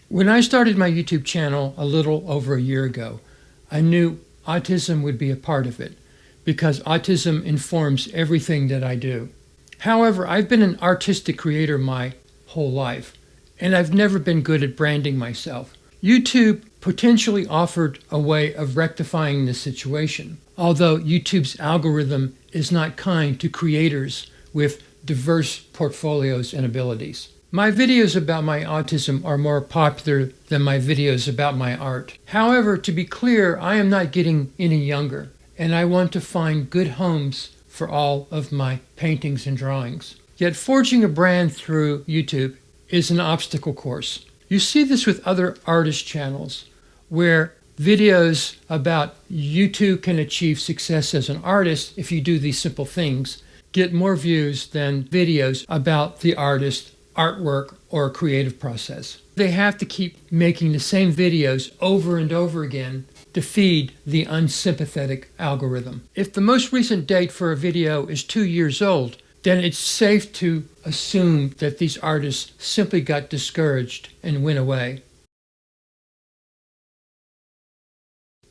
When I started my YouTube channel a little over a year ago, I knew autism would be a part of it because autism informs everything that I do. However, I've been an artistic creator my whole life, and I've never been good at branding myself. YouTube potentially offered a way of rectifying this situation, although YouTube's algorithm is not kind to creators with diverse portfolios and abilities. My videos about my autism are more popular than my videos about my art. However, to be clear, I am not getting any younger, and I want to find good homes for all of my paintings and drawings. Yet forging a brand through YouTube is an obstacle course. You see this with other artist channels, where videos about you too can achieve success as an artist if you do these simple things get more views than videos about the artist, artwork, or creative process. They have to keep making the same videos over and over again to feed the unsympathetic algorithm. If the most recent date for a video is 2 years old, then it's safe to assume that these artists simply got discouraged and went away.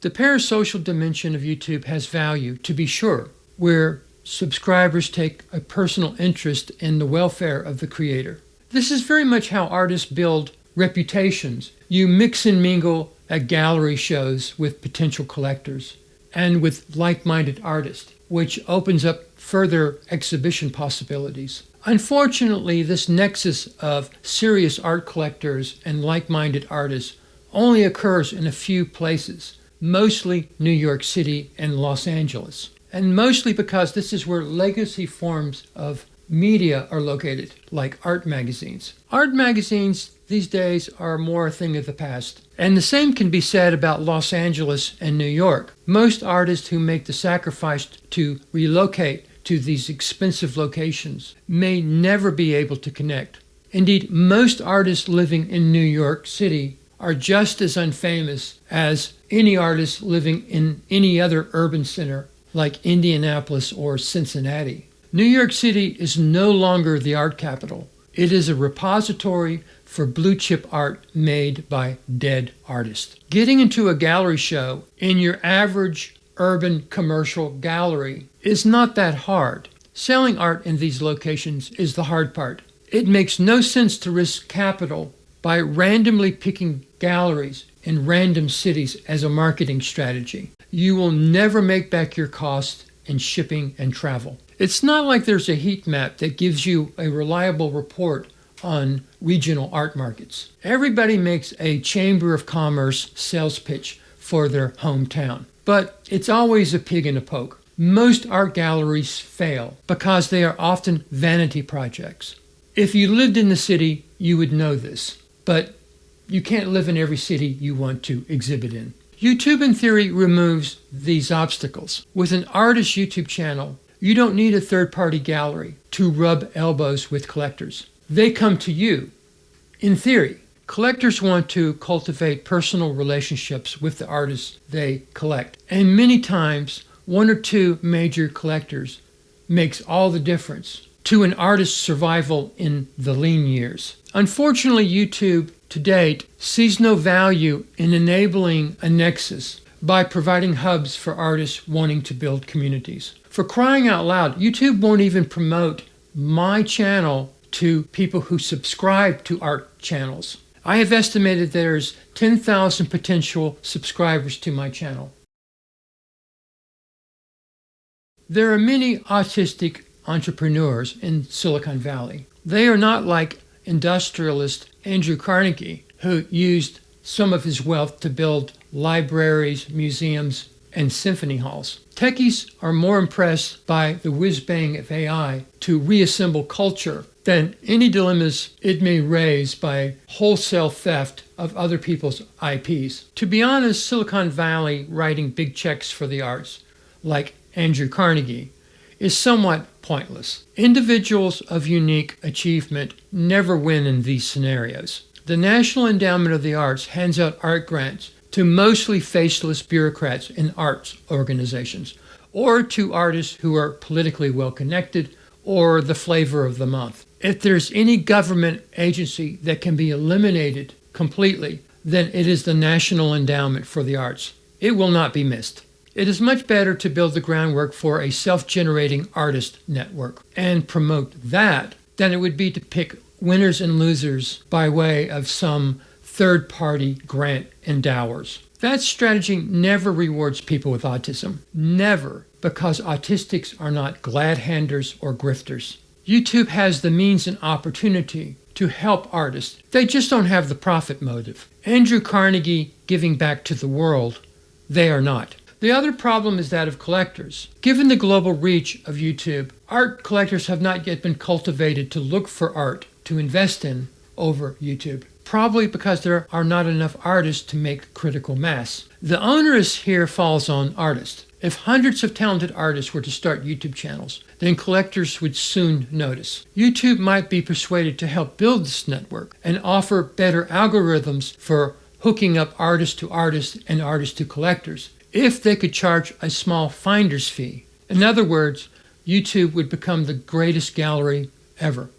The parasocial dimension of YouTube has value, to be sure, where subscribers take a personal interest in the welfare of the creator. This is very much how artists build reputations. You mix and mingle at gallery shows with potential collectors and with like-minded artists, which opens up further exhibition possibilities. Unfortunately, this nexus of serious art collectors and like-minded artists only occurs in a few places, mostly New York City and Los Angeles, and mostly because this is where legacy forms of media are located, like art magazines. Art magazines these days are more a thing of the past. And the same can be said about Los Angeles and New York. Most artists who make the sacrifice to relocate to these expensive locations may never be able to connect. Indeed, most artists living in New York City are just as unfamous as any artist living in any other urban center like Indianapolis or Cincinnati. New York City is no longer the art capital. It is a repository for blue-chip art made by dead artists. Getting into a gallery show in your average urban commercial gallery is not that hard. Selling art in these locations is the hard part. It makes no sense to risk capital by randomly picking galleries in random cities as a marketing strategy. You will never make back your costs in shipping and travel. It's not like there's a heat map that gives you a reliable report on regional art markets. Everybody makes a Chamber of Commerce sales pitch for their hometown, but it's always a pig in a poke. Most art galleries fail because they are often vanity projects. If you lived in the city, you would know this, but you can't live in every city you want to exhibit in. YouTube, in theory, removes these obstacles. With an artist YouTube channel, you don't need a third-party gallery to rub elbows with collectors. They come to you. In theory, collectors want to cultivate personal relationships with the artists they collect. And many times, one or two major collectors makes all the difference to an artist's survival in the lean years. Unfortunately, YouTube to date sees no value in enabling a nexus by providing hubs for artists wanting to build communities. For crying out loud, YouTube won't even promote my channel to people who subscribe to art channels. I have estimated there's 10,000 potential subscribers to my channel. There are many autistic entrepreneurs in Silicon Valley. They are not like industrialist Andrew Carnegie, who used some of his wealth to build libraries, museums, and symphony halls. Techies are more impressed by the whiz-bang of AI to reassemble culture than any dilemmas it may raise by wholesale theft of other people's IPs. To be honest, Silicon Valley writing big checks for the arts, like Andrew Carnegie, is somewhat pointless. Individuals of unique achievement never win in these scenarios. The National Endowment of the Arts hands out art grants to mostly faceless bureaucrats in arts organizations, or to artists who are politically well-connected or the flavor of the month. If there's any government agency that can be eliminated completely than it is the National Endowment for the Arts. It will not be missed. It is much better to build the groundwork for a self-generating artist network and promote that than it would be to pick winners and losers by way of some third-party grant endowers. That strategy never rewards people with autism. Never, because autistics are not glad-handers or grifters. YouTube has the means and opportunity to help artists. They just don't have the profit motive. Andrew Carnegie giving back to the world, they are not. The other problem is that of collectors. Given the global reach of YouTube, art collectors have not yet been cultivated to look for art to invest in over YouTube. Probably because there are not enough artists to make critical mass. The onus here falls on artists. If hundreds of talented artists were to start YouTube channels, then collectors would soon notice. YouTube might be persuaded to help build this network and offer better algorithms for hooking up artist to artist and artist to collectors if they could charge a small finder's fee. In other words, YouTube would become the greatest gallery ever.